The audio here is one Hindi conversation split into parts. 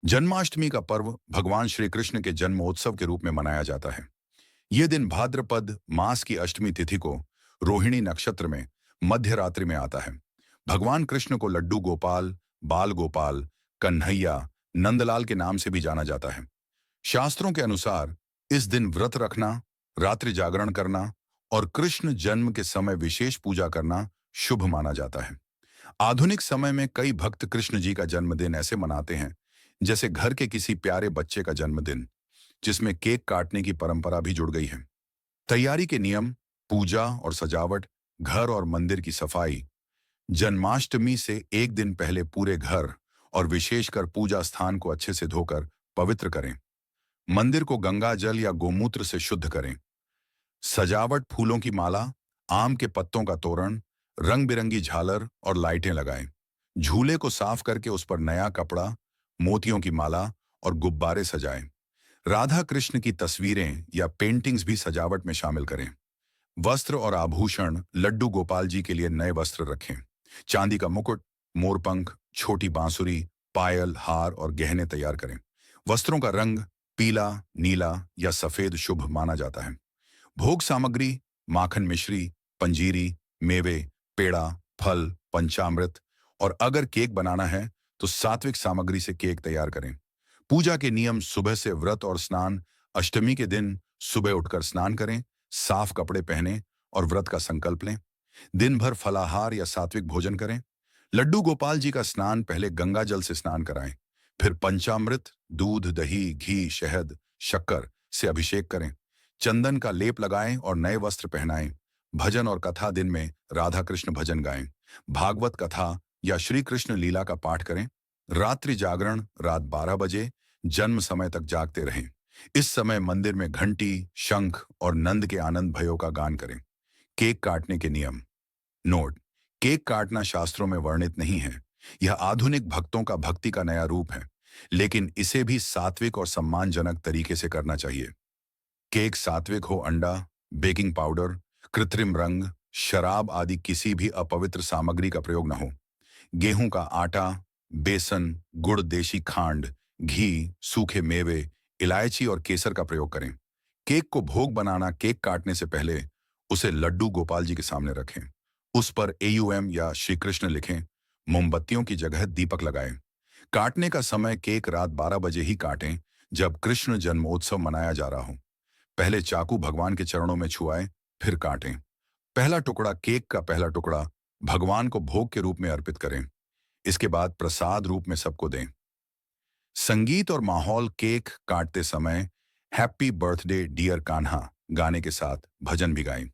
जन्माष्टमी का पर्व भगवान श्री कृष्ण के जन्मोत्सव के रूप में मनाया जाता है। यह दिन भाद्रपद मास की अष्टमी तिथि को रोहिणी नक्षत्र में मध्य रात्रि में आता है। भगवान कृष्ण को लड्डू गोपाल, बाल गोपाल, कन्हैया, नंदलाल के नाम से भी जाना जाता है। शास्त्रों के अनुसार इस दिन व्रत रखना, रात्रि जागरण करना और कृष्ण जन्म के समय विशेष पूजा करना शुभ माना जाता है। आधुनिक समय में कई भक्त कृष्ण जी का जन्मदिन ऐसे मनाते हैं जैसे घर के किसी प्यारे बच्चे का जन्मदिन, जिसमें केक काटने की परंपरा भी जुड़ गई है। तैयारी के नियम, पूजा और सजावट, घर और मंदिर की सफाई। जन्माष्टमी से एक दिन पहले पूरे घर और विशेषकर पूजा स्थान को अच्छे से धोकर पवित्र करें। मंदिर को गंगा जल या गोमूत्र से शुद्ध करें। सजावट, फूलों की माला, आम के पत्तों का तोरण, रंग बिरंगी झालर और लाइटें लगाएं। झूले को साफ करके उस पर नया कपड़ा, मोतियों की माला और गुब्बारे सजाएं। राधा कृष्ण की तस्वीरें या पेंटिंग्स भी सजावट में शामिल करें। वस्त्र और आभूषण, लड्डू गोपाल जी के लिए नए वस्त्र रखें। चांदी का मुकुट, मोरपंख, छोटी बांसुरी, पायल, हार और गहने तैयार करें। वस्त्रों का रंग पीला, नीला या सफेद शुभ माना जाता है। भोग सामग्री, माखन मिश्री, पंजीरी, मेवे, पेड़ा, फल, पंचामृत और अगर केक बनाना है तो सात्विक सामग्री से केक तैयार करें। पूजा के नियम, सुबह से व्रत और स्नान। अष्टमी के दिन सुबह उठकर स्नान करें, साफ कपड़े पहनें और व्रत का संकल्प लें। दिन भर फलाहार या सात्विक भोजन करें। लड्डू गोपाल जी का स्नान पहले गंगा जल से स्नान कराएं, फिर पंचामृत, दूध, दही, घी, शहद, शक्कर से अभिषेक करें। चंदन का लेप लगाएं और नए वस्त्र पहनाएं। भजन और कथा, दिन में राधा कृष्ण भजन गाएं। भागवत कथा या श्री कृष्ण लीला का पाठ करें। रात्रि जागरण, रात 12 बजे जन्म समय तक जागते रहें। इस समय मंदिर में घंटी, शंख और नंद के आनंद भयों का गान करें। केक काटने के नियम। नोट: केक काटना शास्त्रों में वर्णित नहीं है। यह आधुनिक भक्तों का भक्ति का नया रूप है, लेकिन इसे भी सात्विक और सम्मानजनक तरीके से करना चाहिए। केक सात्विक हो, अंडा, बेकिंग पाउडर, कृत्रिम रंग, शराब आदि किसी भी अपवित्र सामग्री का प्रयोग न हो। गेहूं का आटा, बेसन, गुड़, देशी खांड, घी, सूखे मेवे, इलायची और केसर का प्रयोग करें। केक को भोग बनाना, केक काटने से पहले उसे लड्डू गोपाल जी के सामने रखें। उस पर AUM या श्री कृष्ण लिखें। मोमबत्तियों की जगह दीपक लगाएं। काटने का समय केक रात 12 बजे ही काटें, जब कृष्ण जन्मोत्सव मनाया जा रहा हो। पहले चाकू भगवान के चरणों में छुआएं, फिर काटें। पहला टुकड़ा, केक का पहला टुकड़ा, भगवान को भोग के रूप में अर्पित करें। इसके बाद प्रसाद रूप में सबको दें। संगीत और माहौल, केक काटते समय हैप्पी बर्थडे डियर कान्हा गाने के साथ भजन भी गाएं।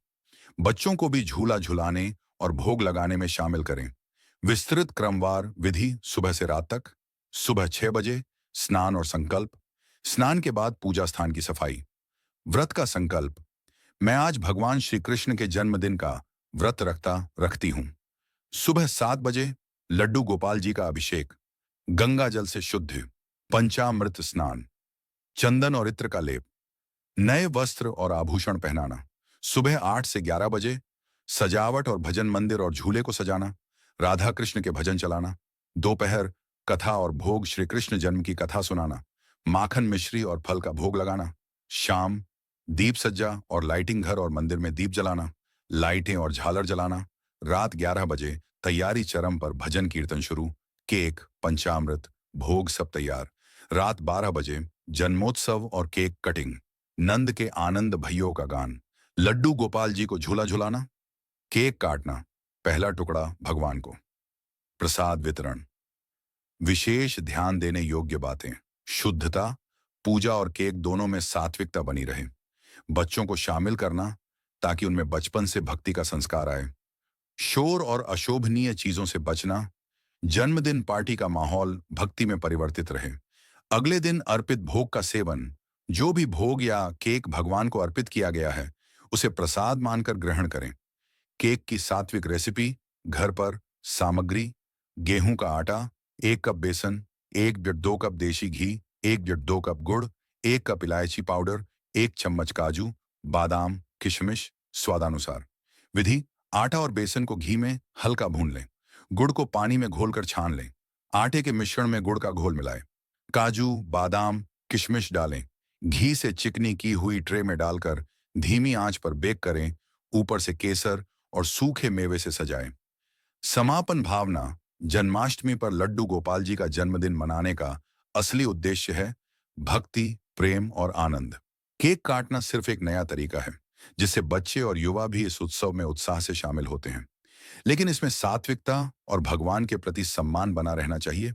बच्चों को भी झूला झुलाने और भोग लगाने में शामिल करें। विस्तृत क्रमवार विधि, सुबह से रात तक। सुबह 6 बजे स्नान और संकल्प। स्नान के बाद पूजा स्थान की सफाई। व्रत का संकल्प: मैं आज भगवान श्री कृष्ण के जन्मदिन का व्रत रखती हूँ। सुबह 7 बजे लड्डू गोपाल जी का अभिषेक, गंगा जल से शुद्ध, पंचामृत स्नान, चंदन और इत्र का लेप, नए वस्त्र और आभूषण पहनाना। सुबह 8 से 11 बजे सजावट और भजन, मंदिर और झूले को सजाना, राधा कृष्ण के भजन चलाना। दोपहर कथा और भोग, श्री कृष्ण जन्म की कथा सुनाना, माखन मिश्री और फल का भोग लगाना। शाम दीप सज्जा और लाइटिंग, घर और मंदिर में दीप जलाना, लाइटें और झालर जलाना। रात 11 बजे तैयारी चरम पर, भजन कीर्तन शुरू, केक, पंचामृत, भोग सब तैयार। रात 12 बजे जन्मोत्सव और केक कटिंग, नंद के आनंद भैयों का गान, लड्डू गोपाल जी को झूला झुलाना। केक काटना, पहला टुकड़ा भगवान को। प्रसाद वितरण। विशेष ध्यान देने योग्य बातें: शुद्धता, पूजा और केक दोनों में सात्विकता बनी रहे। बच्चों को शामिल करना ताकि उनमें बचपन से भक्ति का संस्कार आए। शोर और अशोभनीय चीजों से बचना। जन्मदिन पार्टी का माहौल भक्ति में परिवर्तित रहे। अगले दिन अर्पित भोग का सेवन। जो भी भोग या केक भगवान को अर्पित किया गया है, उसे प्रसाद मानकर ग्रहण करें। केक की सात्विक रेसिपी। घर पर सामग्री: गेहूं का आटा, 1 कप बेसन, 1.2 कप देशी घी, 1.2 कप गुड़, 1 कप इलायची पाउडर, 1 चम्मच काजू, बादाम, किशमिश, स्वादानुसार। विधि: आटा और बेसन को घी में हल्का भून लें। गुड़ को पानी में घोलकर छान लें। आटे के मिश्रण में गुड़ का घोल मिलाएं। काजू, बादाम, किशमिश डालें। घी से चिकनी की हुई ट्रे में डालकर धीमी आंच पर बेक करें। ऊपर से केसर और सूखे मेवे से सजाएं। समापन भावना। जन्माष्टमी पर लड्डू गोपाल जी का जन्मदिन मनाने का असली उद्देश्य है भक्ति, प्रेम और आनंद। केक काटना सिर्फ एक नया तरीका है जिससे बच्चे और युवा भी इस उत्सव में उत्साह से शामिल होते हैं। लेकिन इसमें सात्विकता और भगवान के प्रति सम्मान बना रहना चाहिए।